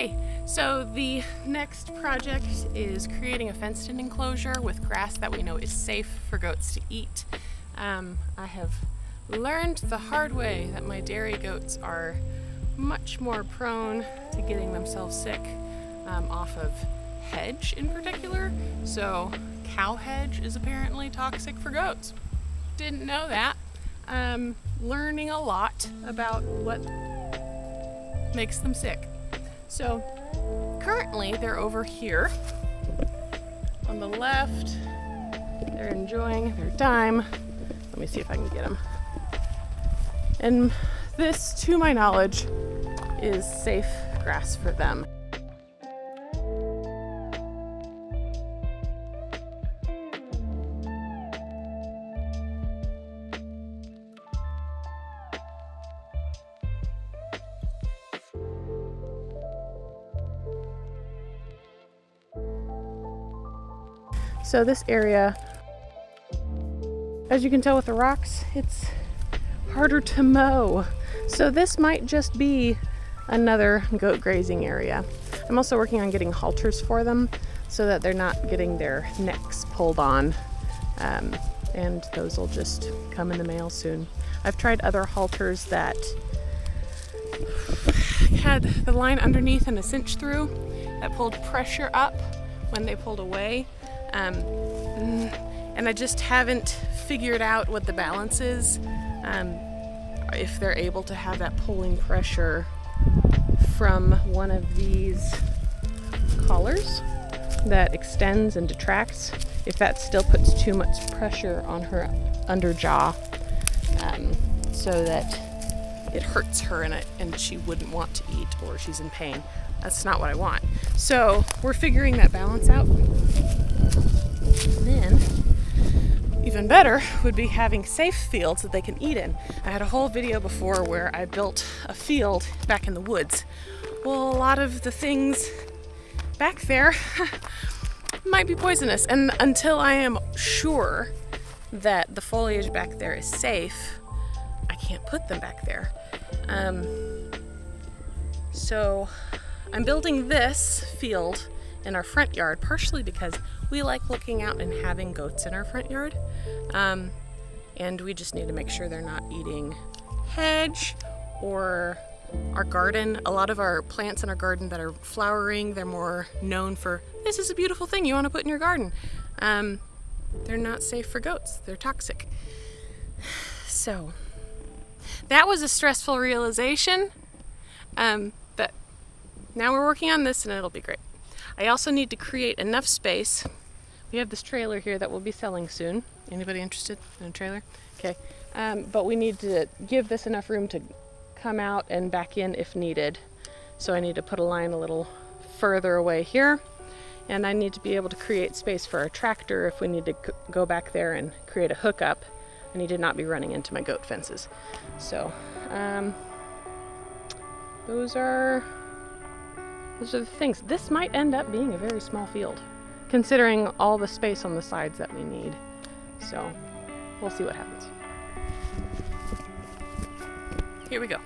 Hey, so the next project is creating a fenced-in enclosure with grass that we know is safe for goats to eat. I have learned the hard way that my dairy goats are much more prone to getting themselves sick off of hedge in particular. So cow hedge is apparently toxic for goats. Didn't know that. Learning a lot about what makes them sick. So currently they're over here on the left. They're enjoying their time. Let me see if I can get them. And this, to my knowledge, is safe grass for them. So this area, as you can tell with the rocks, it's harder to mow. So this might just be another goat grazing area. I'm also working on getting halters for them so that they're not getting their necks pulled on. And those will just come in the mail soon. I've tried other halters that had the line underneath and a cinch through that pulled pressure up when they pulled away. And I just haven't figured out what the balance is, if they're able to have that pulling pressure from one of these collars that extends and detracts, if that still puts too much pressure on her under jaw, so that it hurts her and she wouldn't want to eat or she's in pain. That's not what I want. So we're figuring that balance out. And then, even better would be having safe fields that they can eat in. I had a whole video before where I built a field back in the woods. Well, a lot of the things back there might be poisonous, and until I am sure that the foliage back there is safe, I can't put them back there. So I'm building this field in our front yard, partially because we like looking out and having goats in our front yard. And we just need to make sure they're not eating hedge or our garden. A lot of our plants in our garden that are flowering, they're more known for, this is a beautiful thing you want to put in your garden. They're not safe for goats. They're toxic. So that was a stressful realization. But now we're working on this and it'll be great. I also need to create enough space. We have this trailer here that we'll be selling soon. Anybody interested in a trailer? Okay. But we need to give this enough room to come out and back in if needed. So I need to put a line a little further away here. And I need to be able to create space for a tractor if we need to go back there and create a hookup. I need to not be running into my goat fences. So those are the things. This might end up being a very small field, considering all the space on the sides that we need. So we'll see what happens. Here we go.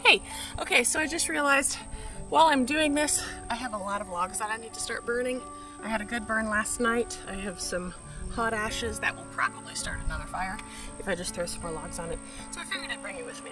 Hey, okay, so I just realized while I'm doing this, I have a lot of logs that I need to start burning. I had a good burn last night. I have some hot ashes that will probably start another fire if I just throw some more logs on it. So I figured I'd bring it with me.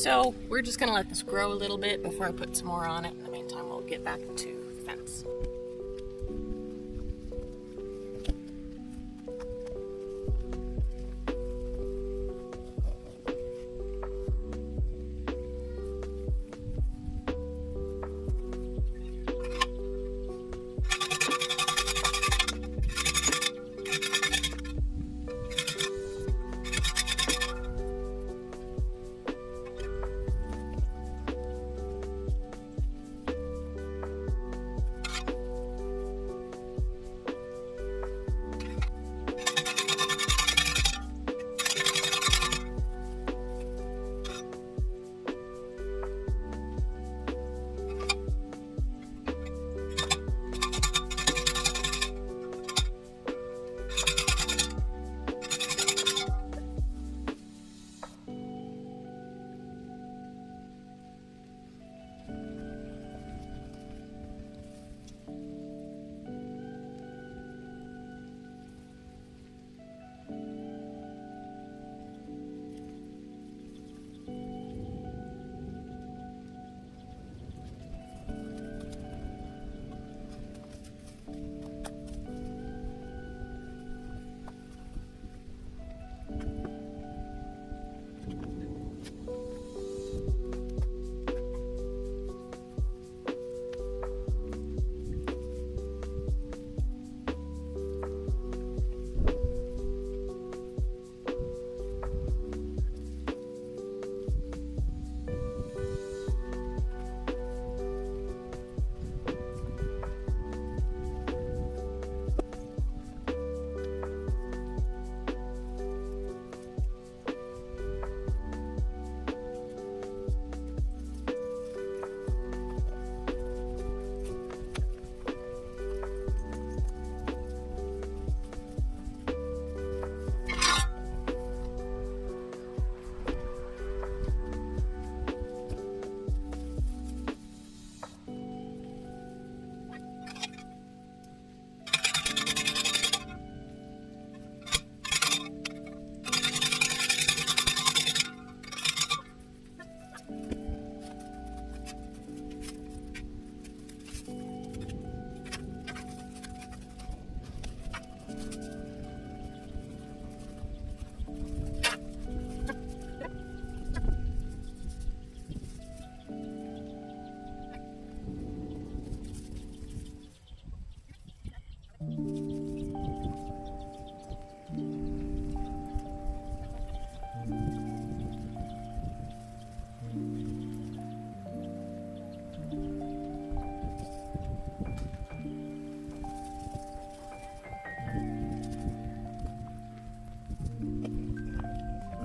So we're just gonna let this grow a little bit before I put some more on it. In the meantime, we'll get back to the fence.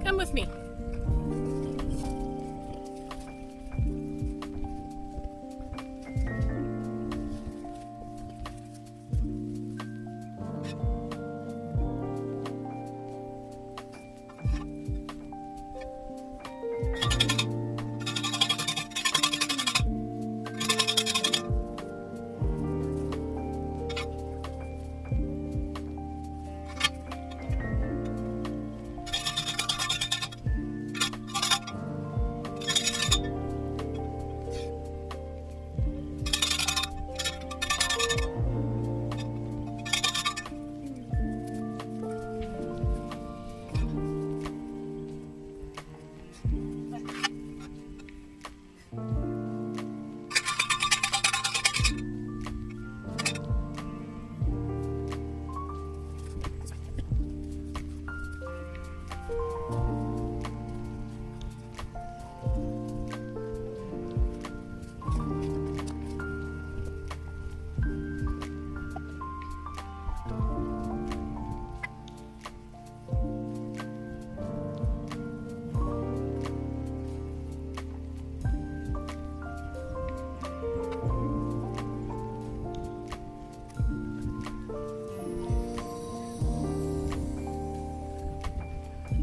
Come with me.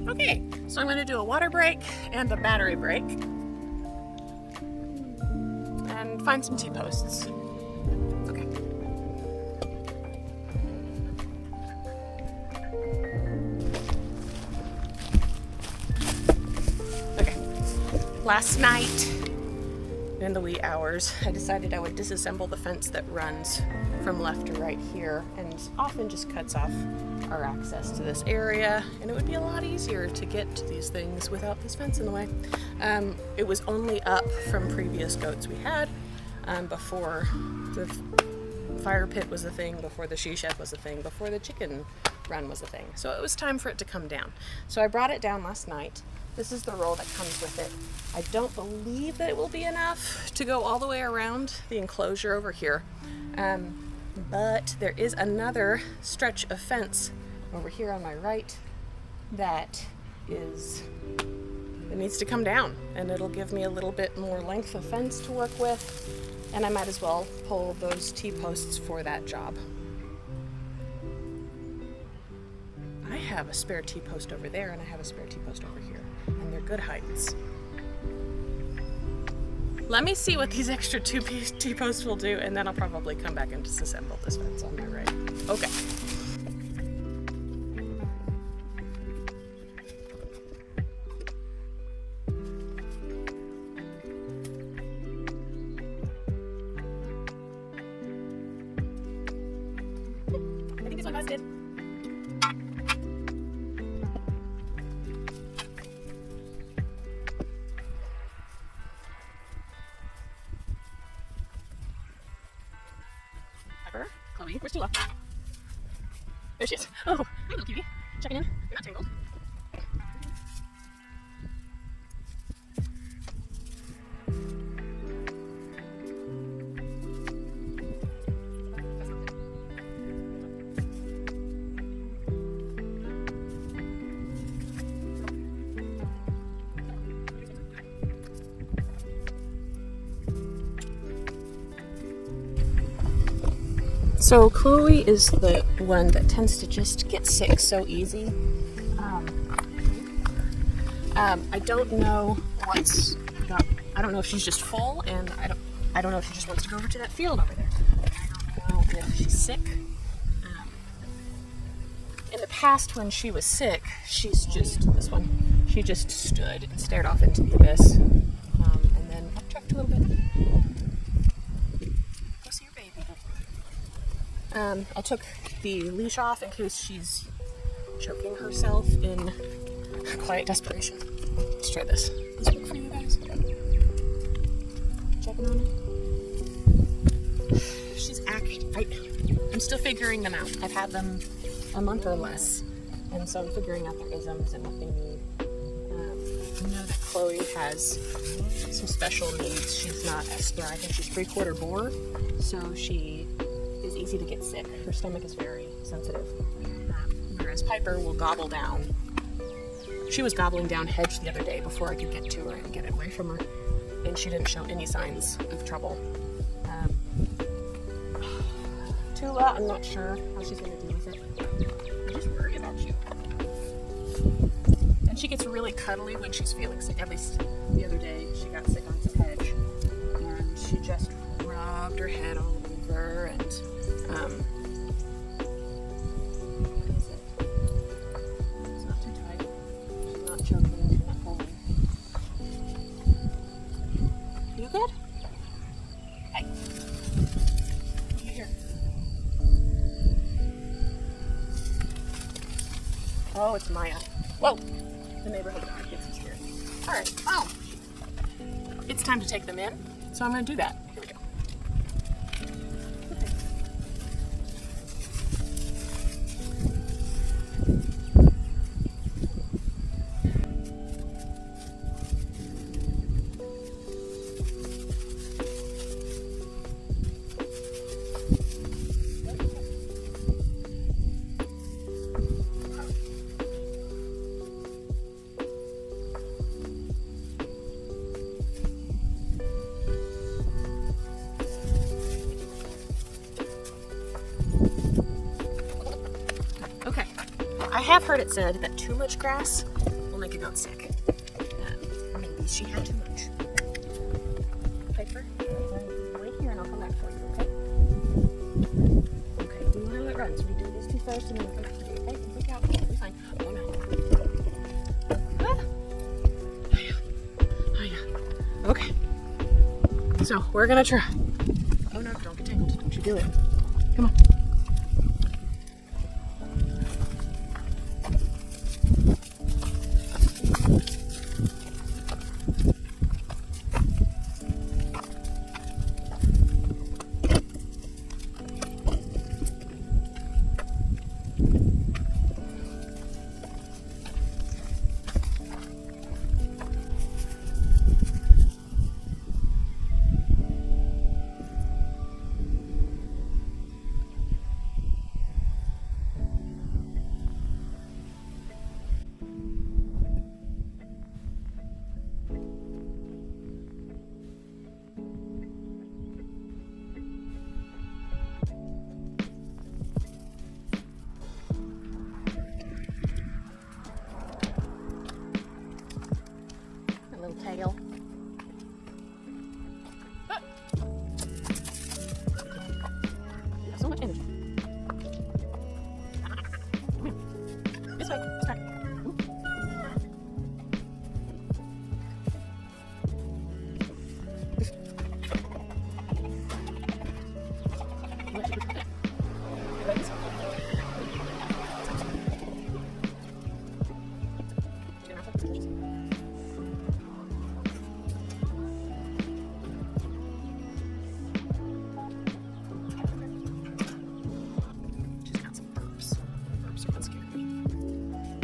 Okay, so I'm going to do a water break and a battery break and find some T-posts. Okay. Okay. Last night, in the wee hours, I decided I would disassemble the fence that runs from left to right here and often just cuts off our access to this area, and it would be a lot easier to get to these things without this fence in the way. It was only up from previous goats we had before the fire pit was a thing, before the she shed was a thing, before the chicken run was a thing. So it was time for it to come down. So I brought it down last night. This is the roll that comes with it. I don't believe that it will be enough to go all the way around the enclosure over here. But there is another stretch of fence over here on my right that needs to come down, and it'll give me a little bit more length of fence to work with, and I might as well pull those T-posts for that job. I have a spare T-post over there and I have a spare T-post over here, and they're good heights. Let me see what these extra two T-posts will do, and then I'll probably come back and disassemble this fence on my right. Okay. I think this one busted. Chloe, where's Tula? There she is. Oh, hi little cutie. Checking in. You're not tangled. So Chloe is the one that tends to just get sick so easy. I don't know what's got. I don't know if she's just full, and I don't know if she just wants to go over to that field over there. I don't know if she's sick. In the past, when she was sick, she's just this one. She just stood and stared off into the abyss, and then backtracked a little bit. I took the leash off in case she's choking herself in quiet desperation. Let's try this. This work for you guys? Checking on her? She's I'm still figuring them out. I've had them a month or less, and so I'm figuring out their isms and what they need. I know that Chloe has some special needs. She's not Esther. I think she's 3/4 boar, so she is easy to get sick. Her stomach is very sensitive. Whereas Piper will gobble down. She was gobbling down hedge the other day before I could get to her and get away from her, and she didn't show any signs of trouble. Tula, I'm not sure how she's going to deal with it. I'm just worried about you. And she gets really cuddly when she's feeling sick. At least the other day she got sick on this hedge, and she just rubbed her head all over, and it's not too tight. She's not choking, she's not pulling. You good? Hey. Come here. Oh, it's Maya. Whoa! The neighborhood dog gets me scared. Alright, oh! It's time to take them in, so I'm going to do that. Here we go. I have heard it said that too much grass will make a goat sick. Maybe she had too much. Piper, wait here and I'll come back for you, okay? Okay, do how it runs. We do these two first and then we'll come back to you, okay? Look out. It'll be fine. Oh no. Ah. Oh yeah. we're gonna try. Oh no, don't get tangled. Don't you do it. Come on. Tail. Ah. So much energy. Come here. This way. Let's try.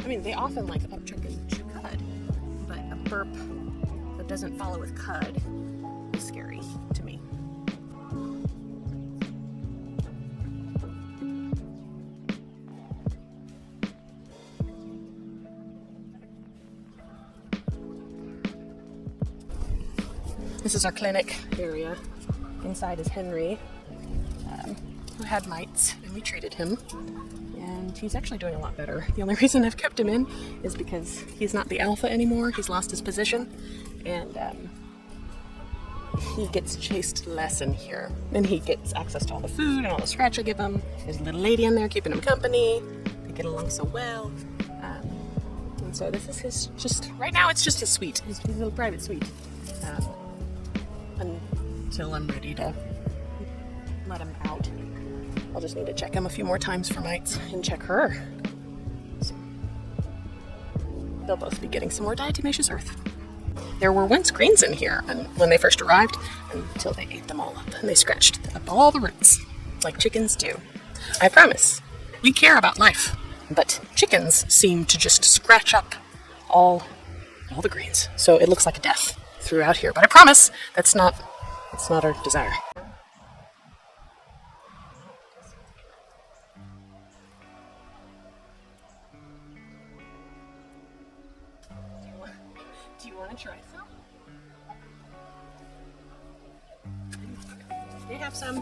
I mean, they often like upchuck and chew cud, but a burp that doesn't follow with cud is scary to me. This is our clinic area. Inside is Henry, who had mites, and we treated him. And he's actually doing a lot better. The only reason I've kept him in is because he's not the alpha anymore. He's lost his position, and he gets chased less in here. And he gets access to all the food and all the scratch I give him. There's a little lady in there keeping him company. They get along so well. And so this is his, just, right now it's just his suite, his little private suite. Until I'm ready to let him out. I'll just need to check him a few more times for mites and check her. So they'll both be getting some more diatomaceous earth. There were once greens in here when they first arrived until they ate them all up and they scratched up all the roots like chickens do. I promise, we care about life, but chickens seem to just scratch up all the greens. So it looks like death throughout here, but I promise that's not our desire. Do you want to try some? They have some.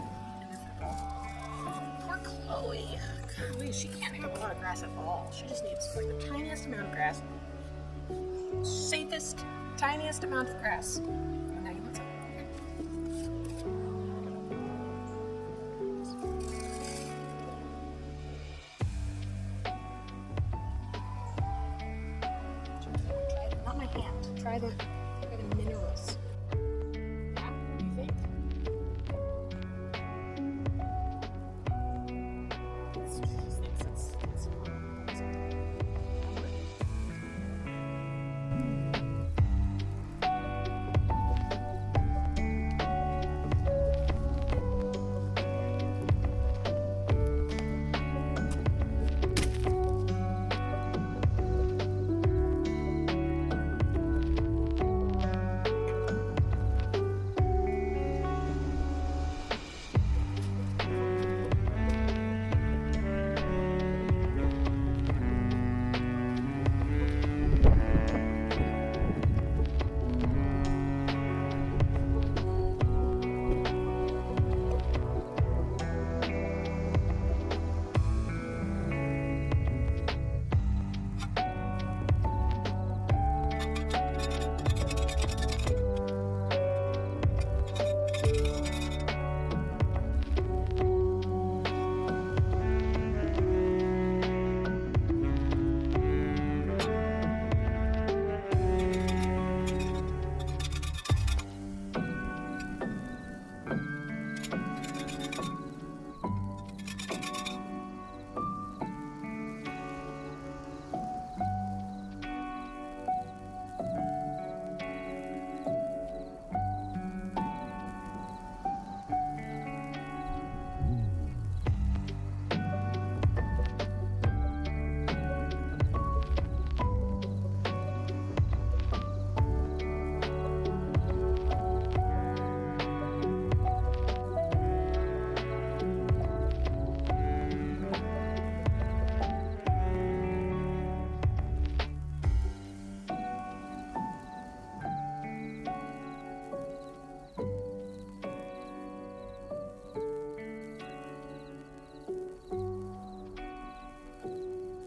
Poor Chloe. Golly, she can't have a lot of grass at all. She just needs like the tiniest amount of grass. Safest, tiniest amount of grass. And now you want some. Not my hand. Try the